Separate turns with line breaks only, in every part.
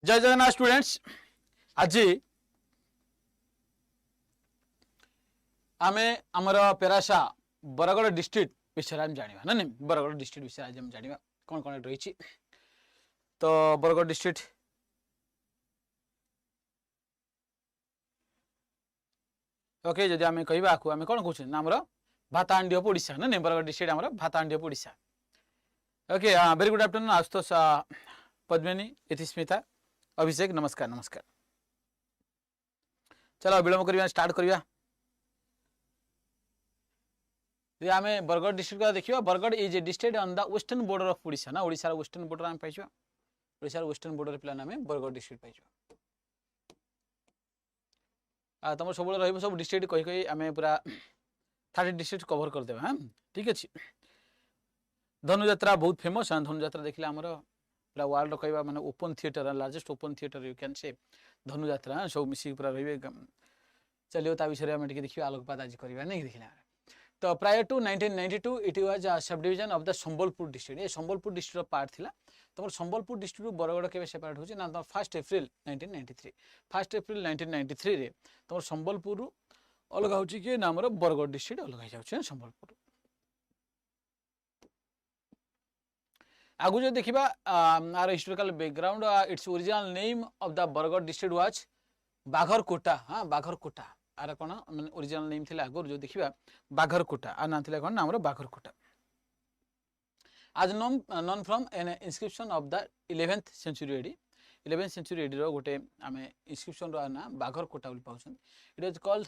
जय जगन्नाथ स्टूडेंट्स। आज आमे आमर पेरासा बरगड़ डिस्ट्रिक्ट विषय में जाना ना नहीं बरगड़ डिस्ट्रिक्ट विषय आज जाना कौन कौन रही। तो बरगड़ डिस्ट्रिक्ट ओके जदि आम कह आम कौन कौन ना आमर भातांडियोप ओडिशा ना नहीं बरगड़ डिस्ट्रिक्ट आमर भातांडियोप Odisha. Okay very good afternoon Ashutosh Padmini Itishmita Abhishek नमस्कार नमस्कार। चलो विलंब करवा स्टार्ट करवा। आम बरगड़ डिस्ट्रिक्ट देखिए Bargarh is a district on the western border of Odisha ना ओडिशा वेस्टर्न बॉर्डर आम पाइछुआ ओडिशा वेस्टर्न बॉर्डर प्लान आम बरगड़ डिस्ट्रिक्ट पाइछुआ। तुम सब सब डिस्ट्रिक्ट कही कही आम पूरा 30 डिस्ट्रिक्ट कवर करदे। हाँ ठीक अच्छे। धनुजात्रा बहुत फेमस हाँ धनुजात्रा देखिए आमर पूरा वर्ल्ड कहवा माने open theatre largest open theatre you can say Dhanujatra सब मिसिक पूरा रही। चलिए ता विषय में देखिए आलोकपात आज करवा नहीं देखिए। तो prior to 1992 it was subdivision of the Sambalpur district ये संबलपुर डिस्ट्रिक्ट पार्ट थिला। तुम संबलपुर डिस्ट्रिक्ट बरगड़ के सेपरेट होची ना 1 एप्रिल 1993 1 एप्रिल 1993 रे तुम संबलपुर अलग होची कि ना हमर बरगड़ डिस्ट्रिक्ट अलग हो जाउछ संबलपुर। आगु जो देखिबा आर historical background its original name of the Bargarh district was Bagharkota. हाँ बाघरकोटा आर कौन माने ओरिजिनल नेम थिला आगु जो देखिबा बाघरकोटा आ ना थिला कौन हमर Bagharkota. As known from an inscription of the 11th century AD 11th century AD रो गोटे आमे इंस्क्रिप्शन रो ना बाघरकोटा बोल पाउछन। It is called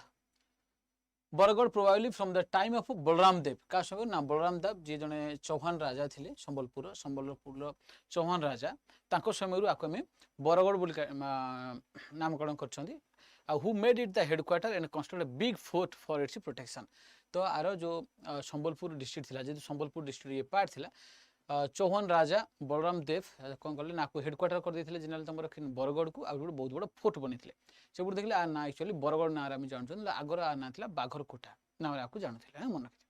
Bargarh probably from the time of Balaram Dev का समय ना बलराम देव जी जने चौहान राजा थिले संबलपुर चौहान राजा तांको समय आको आम बरगड़ बोल नामकरण करछंदी। Who made it the headquarter and construct big fort for its protection. तो आरो जो संबलपुर डिस्ट्रिक्ट थिला जेतु संबलपुर डिस्ट्रिक्ट ये पार्ट थिला चौहान राजा बलराम देव कौन कले ना हेडक्वार्टर कर देथिले जनरल तमर बरगड़ को आगु बहुत बड़ फोर्ट बनीथिले से गुड देखले आ ना एक्चुअली बरगड़ ना आम जानछन आगर आ ना थिला बाघरकोटा ना आपको जानथिले। हां मन रखिथे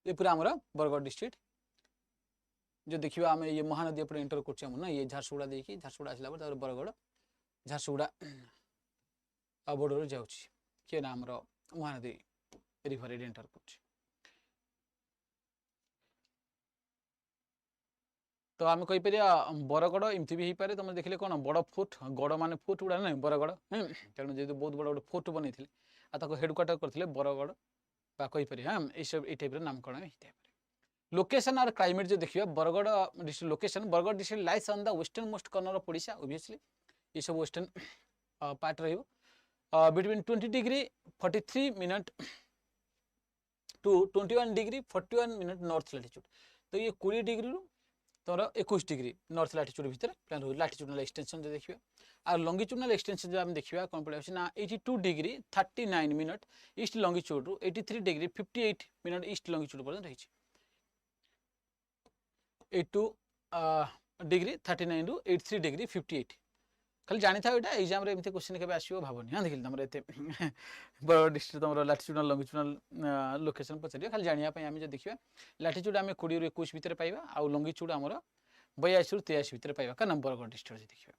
ये पूरा हमर बरगड़ डिस्ट्रिक्ट जो देखिबा हम ये महानदी पर एंटर करछ हम ना ये झारसुगुड़ा देखि झारसुगुड़ा आसला पर बरगड़ झारसुगुड़ा बॉर्डर जाउछि के ना हमर महानदी रिवर एंटर करछ। तो आम कहीपर बरगड़ एमती भी पारे तुम देखिले कौन बड़ फोर्ट गड़ मान फोर्ट गुड़ा ना बरगड़ तेणु जेहतु बहुत बड़ गोटे फोर्ट बनी हेडक्वार्टर करते बरगड़ कहीपर। हाँ ये टाइप नामकरण होता है। लोकेशन और क्लाइमेट जो देखिए Bargarh district location Bargarh district lies on the westernmost corner of Odisha obviously ये सब वेस्टर्न पार्ट रहिबो between 20 degree 43 minute to 21 degree 41 minute north latitude. तो ये 20 डिग्री तोर 21 डिग्री नॉर्थ लैटिट्यूड भितर प्लान रही लैटिट्यूडनल एक्सटेंशन जो देखिए और लॉन्गिट्यूडनल एक्सटेंशन जो आम देखिए कौन पड़े ना 82 डिग्री 39 मिनट ईस्ट लॉन्गिट्यूड रु 83 डिग्री 58 मिनट ईस्ट लॉन्गिट्यूड पर्यंत रही 82 डिग्री 39 रु 83 डिग्री 58 खाली जानी था एटा एग्जाम रे एमते क्वेश्चन केबे आसीबो भाबनी। हां देखिल तमरे एते बड़ डिस्ट्रिक्ट तमरो लैटिट्यूडनल लॉन्गिट्यूडनल लोकेशन पछरियो खाली जानिया पय आमे जो देखिबा लैटिट्यूड आमे 20 रु 21 भीतर पाइबा आ लॉन्गिट्यूड हमरो 82 रु 83 भीतर पाइबा का नंबर बरगड़ डिस्ट्रिक्ट जो देखिबा।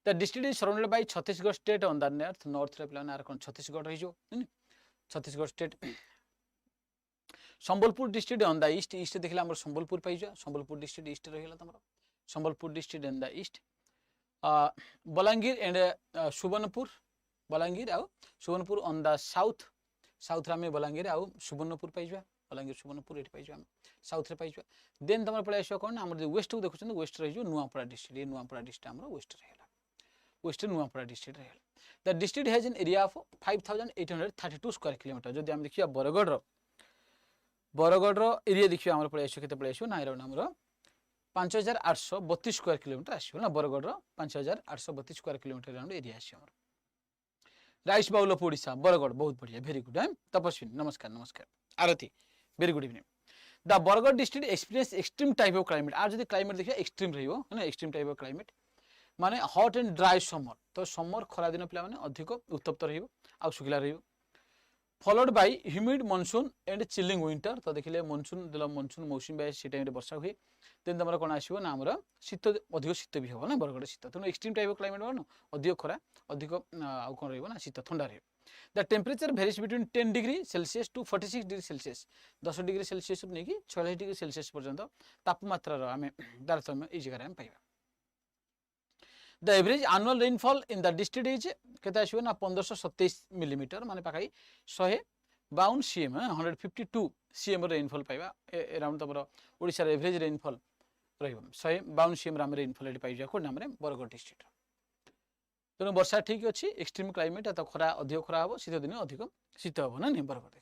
The district is surrounded by Chhattisgarh state on the north रे प्लान आर कोन छत्तीसगढ़ रही जो Chhattisgarh state Sambalpur district on the east east देखिला हमर संबलपुर पाइजा संबलपुर डिस्ट्रिक्ट ईस्ट रहिला तमरो Sambalpur district in the east Balangir and Subarnapur Balangir आउ Subarnapur on the south south रे बलांगीर आउ सुवर्णपुर पाइजा बलांगीर सुवर्णपुर एट पाइजा साउथ रे पाइजा। देन तमर पळे आसो कोन हमर वेस्ट को देखुछन वेस्ट रही जो नुआपड़ा डिस्ट्रिक्ट ये नुआपड़ा डिस्ट्रिक्ट हमर वेस्ट रहिला वेस्ट नुआपड़ा डिस्ट्रिक्ट रहिला। The district has an area of 5832 square kilometre. जदि हम देखिया बरगड़ रो एरिया देखियो हमर पळे आसो केते पळे आसो ना एरो हमर 5832 स्क्वायर किलोमीटर आसो ना Bargarh 5832 square kilometre round area आसो हमर। Rice bowl of Odisha Bargarh बहुत बढ़िया वेरी गुड। है तपस्विनी नमस्कार नमस्कार Arati very good evening. The Bargarh district experience extreme type of climate आज जदि क्लाइमेट देखिए एक्सट्रीम रहिबो है ना एक्सट्रीम टाइप ऑफ क्लाइमेट माने हॉट एंड ड्राई समर। तो समर खरा दिन पिला माने अधिक उत्तप्त रहिबो आ सुखिला रहिबो followed by humid monsoon and chilling winter. तो देखिले मॉनसून दिल मॉनसून मौसुमी बाय से टाइम रे वर्षा हुए देन तुम कौन आसो ना आमर शीत अधिक शीत भी हम ना बरगड़ शीत तेणु एक्सट्रीम टाइप ऑफ क्लाइमेट हो अधिक खरा अधिक आउ कौन रहा शीत ठंडा रही। The temperature varies between 10 degree Celsius to 46 degree Celsius 10 degree Celsius नहीं कि 46 डिग्री सेल्सियस पर्यंत तापमात्रार आम तारतम्य ये जगह पाइबा। The average annual rainfall in the district is केते आसीबो ना 1527 मिलीमीटर माने पाखाई 152 सीएम 152 सीएम रेनफॉल पाइबा अराउंड तमरो ओडिसा रे एवरेज रेनफॉल रहिबो 152 सीएम राम रेनफॉल एटी पाइबा को नाम रे बरगड़ डिस्ट्रिक्ट। तेणु वर्षा ठीक अच्छी एक्सट्रीम क्लाइमेट तो खरा अधिक खरा हम शीत दिन अधिक शीत हम ना बरगड़।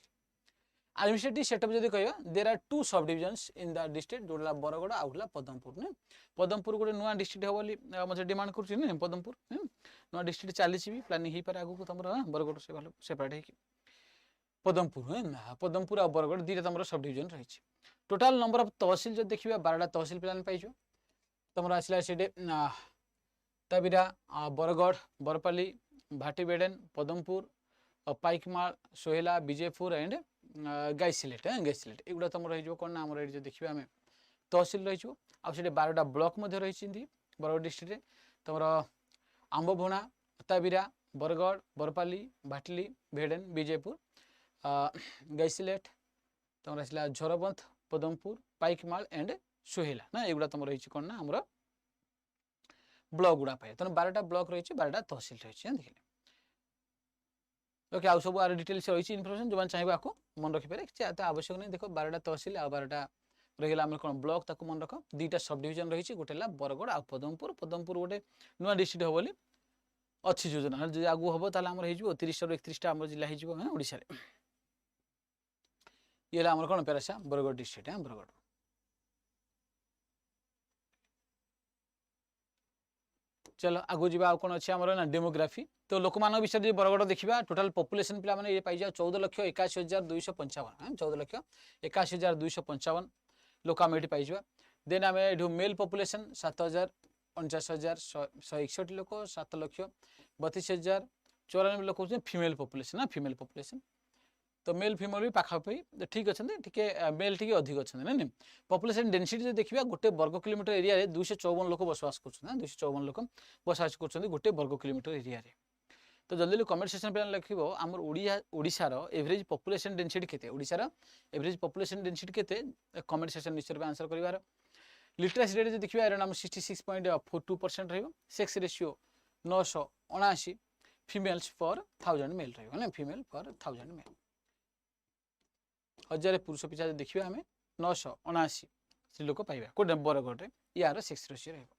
एडमिनिस्ट्रेटिव सेटअप जब कह देर आर 2 सब डिविजन्स इन द डिस्ट्रिक्ट जोड़ा बरगड़ आउला पदमपुर ने पदमपुर गोटे नुआ डिस्ट्रिक्ट हम बोली मत डिमांड कर पदमपुर नुआ डिस्ट्रिक्ट चली भी प्लानिंग हो पारे आगू तुम बरगड़ से भल सेपरेट हो पदमपुर पदमपुर आ बरगड़ दुईटा तुम सब डिविजन रही। टोटाल नंबर ऑफ तहसिल जो देखिए 12टा तहसिल प्लान पाइज तुम आसला से ताबिरा बरगड़ बरपाली भाटीबेडेन पदमपुर पाइकमाल सोहेला विजयपुर एंड गाइसिलेट गाइसिलेट एगुड़ा तुम रही कौन ना आम ये देखिए आम तहसिल रही आठ 12टा ब्लॉक रही बरगड़ डिस्ट्रिक्ट तुम आंबभुणा ताबिरा बरगड़ बरपाली भाटली भेडेन विजयपुर गाइसिलेट तुम आसला झरबंथ पदमपुर पाइकमाल एंड सोहेला ना एगुड़ा तुम रही कौन ना आमर ब्लॉक गुड़ा पाए तेनाली 12टा ब्लॉक रही 12टा तहसिल रही देखिए। ओके आउ सब आर डिटेल्स रही इनफॉरमेशन जो चाहिए आपको मन रखिपारे आवश्यक नहीं। देखो 12टा तहसिल आ 12टा रहीगला आम कौन ब्लॉक ताको मन रख। दुईटा सब डिविजन रही गोटे बरगड़ आ पदमपुर पदमपुर गोटे नुआ डिस्ट्रिक्ट हम बोली अच्छी योजना जो आगू हम तो आम हो 30 ରୁ 31टा आम जिला होशा ये आम कौन पेरासा बरगड़ डिस्ट्रिक्ट बरगड़। चलो आगू जी कौन अच्छे आम ना डेमोग्राफी तो लोक मान विषय बरगड़ देखा टोटाल पॉपुलेशन पिला माने ये पाई 14,81,255 14,81,255 लोक आम ये पाई देन आम ये मेल पॉपुलेशन 7,49,161 लोक 7,32,094 लोक फीमेल पॉपुलेशन ना फीमेल पॉपुलेशन तो मेल फीमेल भी पाखापाखि ठीक अच्छे मेल टी अधिक अच्छे ना पॉपुलेशन डेनसीटी देखा गोटे वर्ग किलोमीटर एरिया रे 254 लोक बसवास कर 254 लोक बसवास कर गोटे वर्ग किलोमीटर एरिया रे। तो जल्दी कमेंट सेक्शन पे लिख आमर ओडिशार एवरेज पॉपुलेशन डेनसीटी केते ओडिशार एवरेज पॉपुलेशन डेनसीटी केते कमेंट सेक्शन निश्चय आंसर करिवार। लिटरेसी रेट देखिए अराउंड 66.42% रहिबो। सेक्स रेशियो 979 फीमेल्स पर 1000 मेल रहिबो ना फीमेल पर 1000 मेल 1000 पुरुष पिछा देखिए आम 979 स्त्री लोक पाइबा कोटे बरगड़ यार सेक्स रेशियो रहिबो।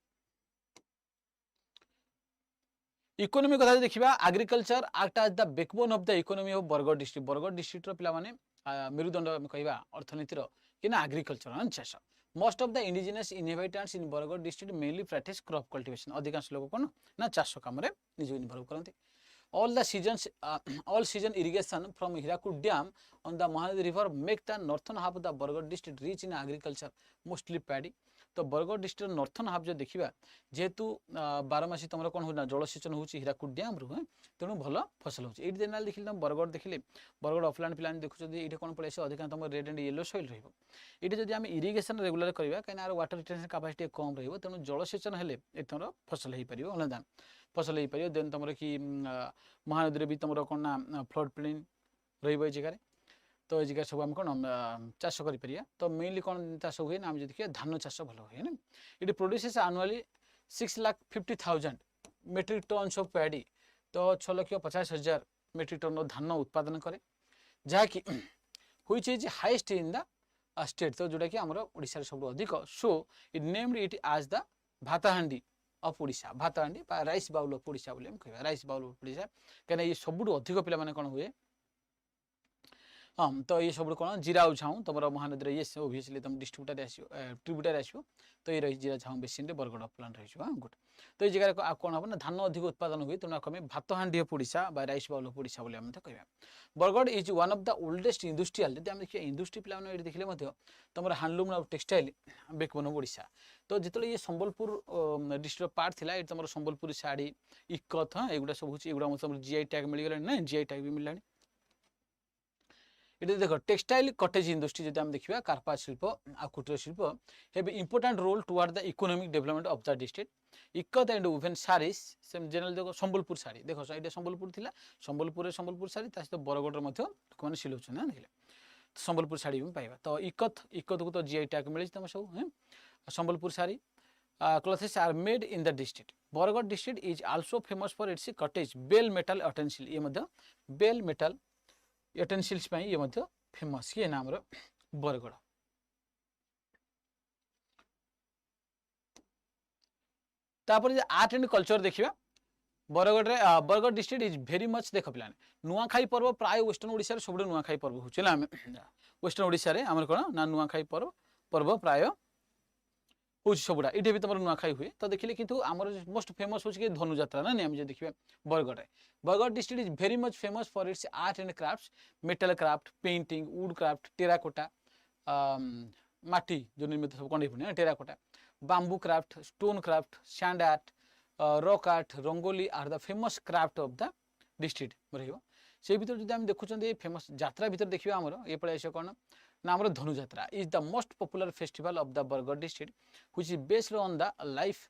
इकोनॉमी कथा देखिबा agriculture act as the backbone of the economy of Bargarh district पिला माने मेरुदंड कहवा अर्थनीतिर कि ना एग्रीकल्चर चाष। Most of the indigenous inhabitants in Bargarh district mainly practice crop cultivation अधिकांश लोक कौन ना चाष काम रे निज इन्वॉल्व करते। all season irrigation from Hirakud Dam on the Mahanadi river make the northern half of the Baragarh district rich in agriculture mostly paddy। तो बरगड़ डिस्ट्रिक्ट नॉर्थन हाफ जो देखा जेहेतु 12 मासी तुम कौन होना जलसेचन हो हीराकुद डैम रू तेणु भल फसल हो देना देखिए तुम बरगड़ देखिले बरगड़ ऑफलैंड पिला देखुं ये कौन पड़े अधिकांश तुम रेड एंड येलो सॉइल रही जब आम इरिगेशन रेगुलर करवा कहीं वाटर रिटेंशन कैपेसिटी कम रही तेणु जलसेचन हेले तुम फसल हो पार अनुदान फसल हो पार देन तुम कि महानदी भी तुम कौन ना फ्लड प्लेन रही जगह तो ये जगह सब आम कौन चाष कर तो मेनली कौन चाष हुए ना आम जो देखिए धान चाष भल हुए ना ये produces annually 6,50,000 metric tons of paddy तो 6,50,000 मेट्रिक टन धान उत्पादन करे जहाँकि हुई हाईएस्ट इन द स्टेट तो जोटा कि आमर ओडिशा सब अधिक so it named it as the भाताहांडी ऑफ ओडिशा भाताहांडी राइस बाउल ऑफ ओडिशा बोले कह राइस बाउल ऑफ ओडिशा कहीं ये सब अधिक पिला माने कौन हुए हाँ तो ये सब कौन जीरा झाऊ तुम महानदी ये ओबियसली तुम डिस्ट्रीब्यूटर ट्रिब्यूटर आसो तो ये रही जीरा झाऊ बेसिन बरगड़ प्लांट रही हाँ गोटे तो ये जगह कौन हम ना धान अधिक उत्पादन हुए तेणु आम भातहांडी of Odisha rice bowl of Odisha बोले कह Bargarh is one of the oldest industrial जब आम देखिए इंडस्ट्री पिला देखिले तुम हैंडलूम और टेक्सटाइल बैकबोन ऑफ ओडिशा तो जो ये संबलपुर डिस्ट्रिक्ट पार्ट थी तुम संबलपुरी शाढ़ी इकत हाँ एगुड़ा सब एगुड़ा तुम जीआई टैग मिलगला ना जीआई टैग भी मिलला ये देख टेक्सटाइल कटेज इंडस्ट्री जब आम देखा कार्पा शिल्प आ कुटीर शिल्प have important role toward the economic development of the district ikat and women saris से जनरल देख संबलपुर साड़ी देख ये संबलपुर थिला संबलपुर साड़ी सहित बरगढ़ लोक सिलाऊन हाँ देखिए संबलपुर साड़ी भी पाइबा तो इकत को तो जीआई टैग मिली तुम सब Sambalpur sari clothes are made in the district. Baragarh district is also famous for its cottage bell metal utensil. ये मध्य bell metal utensils ପାଇଁ ये मध्य famous ये नाम रो बरगढ़। तापर जे आर्ट एंड कल्चर देखिबा बरगढ़ रे Bargarh district is very much देख पिलाने नुआखाई पर्व प्राय वेस्टर्न ओडिसा रे सबडे नुआखाई पर्व होचला हम वेस्टर्न ओडिसा रे हमर कोन ना नुआखाई पर्व प्राय हूँ सबुड़ा ये भी तुम नुआखाई हुए तो देखिले किंतु आमर मोस्ट फेमस हो धनुजात्रा ना आम जो देखिए Bargarh Bargarh district is very much famous for its art and crafts metal craft painting wood craft terracotta माटी जो निर्मित सब कंडे पुणी terracotta bamboo craft stone craft sand art rock art rangoli are the famous craft of the district रही से भर जो देखुं फेमस यात्रा भर देखिए आमर ये पड़े आस कौन ना आमर Dhanujatra is the most popular festival of the Bargarh district which is based on the life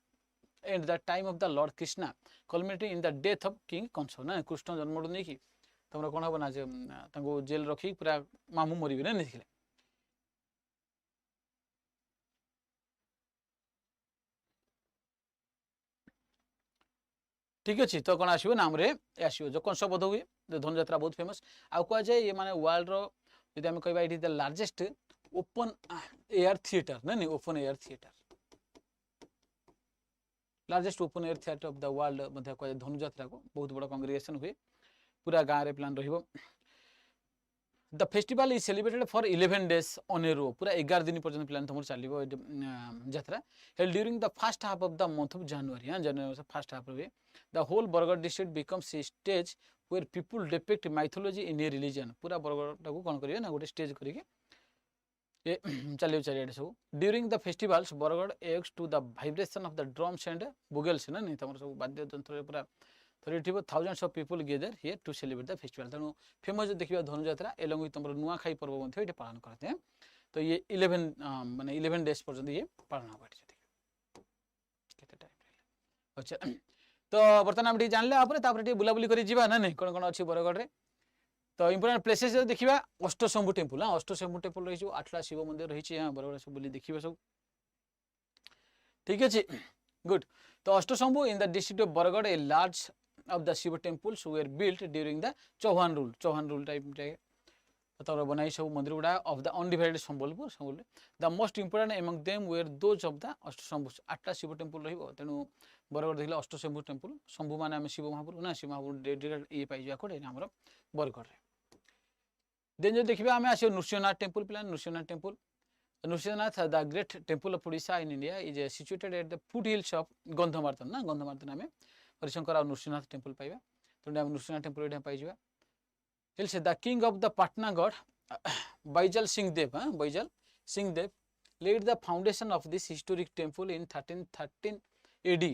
and the time of the lord Krishna culminating in the death of king Kansa ना कृष्ण जन्म नहीं कि तुम कौन हम ना जेल रखी पूरा मामू मरबे ना देखिले ठीक अच्छे तो कौन आसो नाम आसो जो कंस बोध हुए धनुजात्रा बहुत फेमस आउ कह जाए ये माने वर्ल्ड रो यदि आम कह it is the largest open air theatre नहीं open air theatre largest open air theatre of the world मध्य कह धनुजात्रा को बहुत बड़ा कांग्रेगेशन हुए पूरा गाँव रे प्लान रहिबो the festival is celebrated for 11 days on a रो पूरा 11 दिन पर्यंत प्लान तुम चलो यात्रा held during the first half of the month of January हाँ जनवरी फर्स्ट हाफ रे the whole Bargarh district becomes a stage where people depict mythology in a religion पूरा बरगढ़ को कौन करेंगे ना गोटे स्टेज करके चलो चारिड़े सब ड्यूरिंग द फेस्टिवल्स Bargarh echoes to the vibration of the drums and bugles ना नहीं तुम सब वाद्य यंत्र पूरा थोड़ी thousands of people gather here to celebrate the festival तेणु फेमस देखिए धनुजात्रा एलंग विथ तुम नुआखाई पर्व ये पालन करते हैं तो ये 11 माने 11 डेज पर्यंत ये पालन होगा अच्छा तो बर्तमान हम जानले बुलाबुली कर जावा ना नहीं कौन कौन अच्छी बरगढ़ रे तो इंपोर्टेंट प्लेसेस देखिए अष्टशंभु टेम्पल हाँ अष्टशंभु टेम्पल रही आठटा शिव मंदिर रही हाँ बरगढ़ सब बुली देखिए सब ठीक अच्छे गुड तो Ashtashambhu in the district of Bargarh a large of the Shiva temples were built during the Chauhan rule type तब बनाई सब मंदिर गुड़ा of the undivided Sambalpur the most important among them were those of the Ashtashambhu 8टा शिव टेम्पल रही तेणु बरगढ़ देखिए अष्टशंभु टेम्पल शंभु माने आम शिव महापुर ना शिव महापुर ये पाई कौटे आम बरगढ़ देन जो देखिए आम आस नृसिंहनाथ टेम्पल प्लान Nrusinghanath the great temple of Odisha in India is situated at the foot hills of Gandhamardan ना गंधमार्दन आम हरिशंकर नृसिंहनाथ टेम्पल पाइबा तेणु आम नृसिंहनाथ टेम्पल ये पाइबा hills the king of the Patnagarh Baijal Singh Dev Baijal Singh Dev laid the foundation of this historic temple in 1313 AD.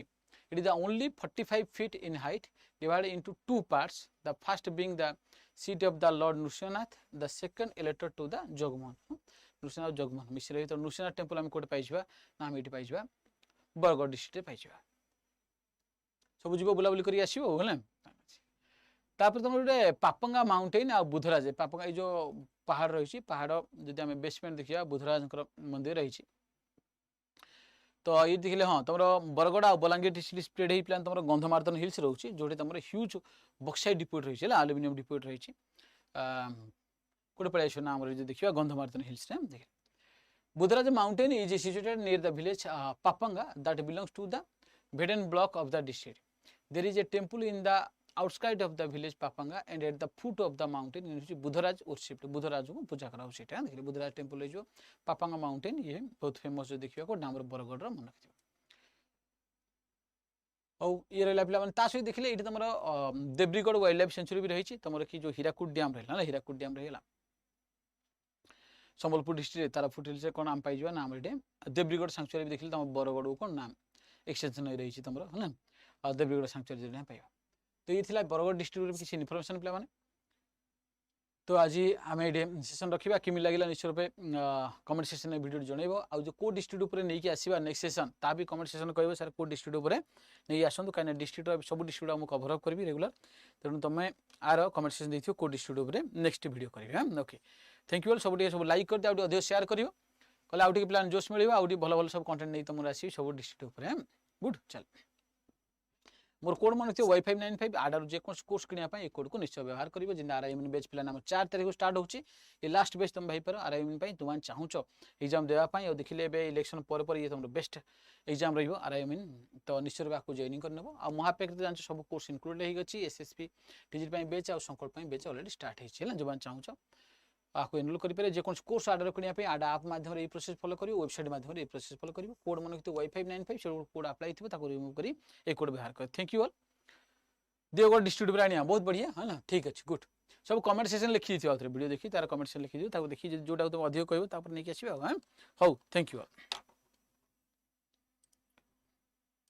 It is the only 45 feet in height, divided into two parts, the first being the seat of the Lord Nrsinghnath, the second elected to the Jogmohan. Nrsinghnath Jogmohan मिश्र तो Nrisinghnath temple आम कोटे पाइबा ना आम ये पाइबा Bargarh district पाइबा सब जीव बुलाबुली कर आसो है तुम गोटे पापंगा माउंटेन आ बुधराज पापंगा ये जो पहाड़ रही पहाड़ जदि आम बेसमेंट देखिए बुधराज मंदिर रही तो ये देखिए हाँ तुम बरगढ़ आ बलांगीर डिस्ट्रिक्ट स्प्रेड हो प्लान तुम गंधमार्दन हिल्स रोचे जो तुम ह्यूज बक्साइट डिपोट रही है आलुमिनियम डिपोट रही गोटे पड़े आस ना देखिए गंधमार्दन हिल्स देखिए Budhraj mountain is situated near the village Papanga that belongs to the Vedan block of the district. There is a temple in the outskirts of the village Papanga and at the foot of the mountain in which Budharaj worshipped. Budharaj को पूजा करा उसी time देखिए Budhraj temple है जो पापंगा mountain ये बहुत famous जो देखिए को नाम बरगढ़ मन रखिए और ये रहा पिला ता सहित देखिले ये तुम देब्रीगढ़ वाइल्ड लाइफ सेंचुरी भी रही तुम कि जो हीराकुद डैम रहा हीराकुद डैम रहा संबलपुर डिस्ट्रिक्ट तारा फुट हिल्स कौन आम पाइबा नाम ये देब्रीगढ़ सांचुरी भी देखिले तुम बरगढ़ को कौन नाम एक्सटेंशन रही तुम है देवगढ़ सांचुरी पाइबा तो ये बरगढ़ डिस्ट्रिक्ट किसी इनफर्मेशन पे तो आज आम ये सेसन रखा केमी लगे निश्चय रूपे कमेंट सेक्शन में वीडियो जनइब आ जो को डिस्ट्रिक्ट उपर नहीं आसवा नेक्स्ट सेसन ता भी कमेंट सेक्शन कह सर को डिस्ट्रिक्ट उपर नहीं आसतु कहीं डिस्ट्रिक्ट सब डिस्ट्रिक्ट मुझे कभर अप करी रेगुलर तेणु तुम आर कमेंट सेक्शन देखिए को डिस्ट्रिक्ट उपर नेक्स्ट वीडियो करेंगे ओके थैंक यू सब सब लाइक कर दिया अधिक शेयर कर कले आउटे प्लान जोश मिले आउटे भल भल सब कंटेंट नहीं तुम आस सब डिस्ट्रिक्ट उपर गुड चल मोर कोड मन थी Y595 आडार जेको कोर्स किनापी कोड को निश्चय व्यवहार करेंगे जिन RIMN बेच प्लान आम 4 तारीख को स्टार्ट होची ये लास्ट बेच तुम भाईपर RIMN तुम चाहूच एग्जाम देवाई और देखिले इलेक्शन पर ये तुम बेस्ट एग्जाम RIMN तो निश्चय रूप आपको जॉइनिंग करने आ महापेक जान सब कोर्स इनक्लूड होगी SSP टीचर बेच आ संकल्प बेच अलरेडी स्टार्ट होती जो चाहूच आपको एनरोल करेंगे जेको कोर्स आर्डर करने आड आप माध्यम ये प्रोसेस फॉलो करियो वेबसाइट माध्यम ये प्रोसेस फॉलो करियो कोड मन Y595 से कोड अप्लाई थी रिमूव करी ए कोड व्यवहार कर थैंक यू ऑल दियो डिस्ट्रीब्यूट आनिया बहुत बढ़िया है ना ठीक अच्छे गुड सब कमेंट सेक्शन लिखी थी वीडियो देखी तार कमेंट सेक्शन लिखी देखिए जोटा तुम अधिक कह नहीं आसो हाँ हौ थैंक यू ऑल।